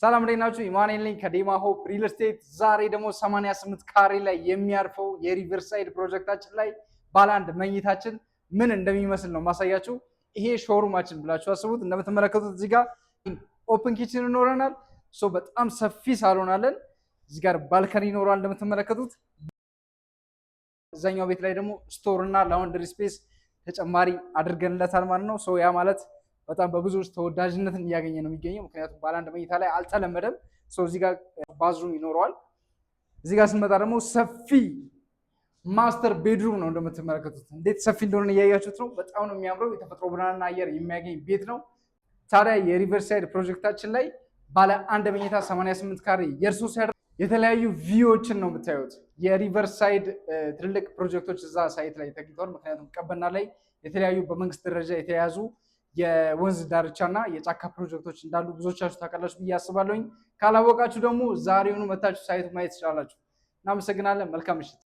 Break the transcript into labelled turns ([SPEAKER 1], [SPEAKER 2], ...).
[SPEAKER 1] ሰላም እንዴት ናችሁ? ኢማኑኤል ነኝ ከዴማ ሆፕ ሪል ስቴት። ዛሬ ደግሞ 88 ካሬ ላይ የሚያርፈው የሪቨርሳይድ ፕሮጀክታችን ላይ ባለ አንድ መኝታችን ምን እንደሚመስል ነው ማሳያችሁ። ይሄ ሾሩማችን ብላችሁ አስቡት። እንደምትመለከቱት እዚህ ጋር ኦፕን ኪችን ይኖረናል። በጣም ሰፊ ሳሎን አለን። እዚህ ጋር ባልከኒ ይኖራል እንደምትመለከቱት። እዛኛው ቤት ላይ ደግሞ ስቶር እና ላውንደሪ ስፔስ ተጨማሪ አድርገንለታል ማለት ነው። ያ ማለት በጣም በብዙዎች ተወዳጅነትን እያገኘ ነው የሚገኘው። ምክንያቱም ባለ አንድ መኝታ ላይ አልተለመደም። እዚህ ጋር ባዝሩም ይኖረዋል። እዚህ ጋር ስንመጣ ደግሞ ሰፊ ማስተር ቤድሩም ነው እንደምትመለከቱት። እንዴት ሰፊ እንደሆነ እያያችሁት ነው። በጣም ነው የሚያምረው። የተፈጥሮ ብርሃንና አየር የሚያገኝ ቤት ነው። ታዲያ የሪቨርሳይድ ፕሮጀክታችን ላይ ባለ አንድ መኝታ 88 ካሬ የእርሶ ሲያደርግ የተለያዩ ቪዎችን ነው የምታዩት። የሪቨርሳይድ ትልልቅ ፕሮጀክቶች እዛ ሳይት ላይ ተገኝተዋል። ምክንያቱም ቀበና ላይ የተለያዩ በመንግስት ደረጃ የተያዙ የወንዝ ዳርቻ እና የጫካ ፕሮጀክቶች እንዳሉ ብዙዎቻችሁ ታውቃላችሁ ብዬ አስባለሁኝ። ካላወቃችሁ ደግሞ ዛሬውኑ መታችሁ ሳይቱ ማየት ትችላላችሁ። እናመሰግናለን። መልካም ምሽት።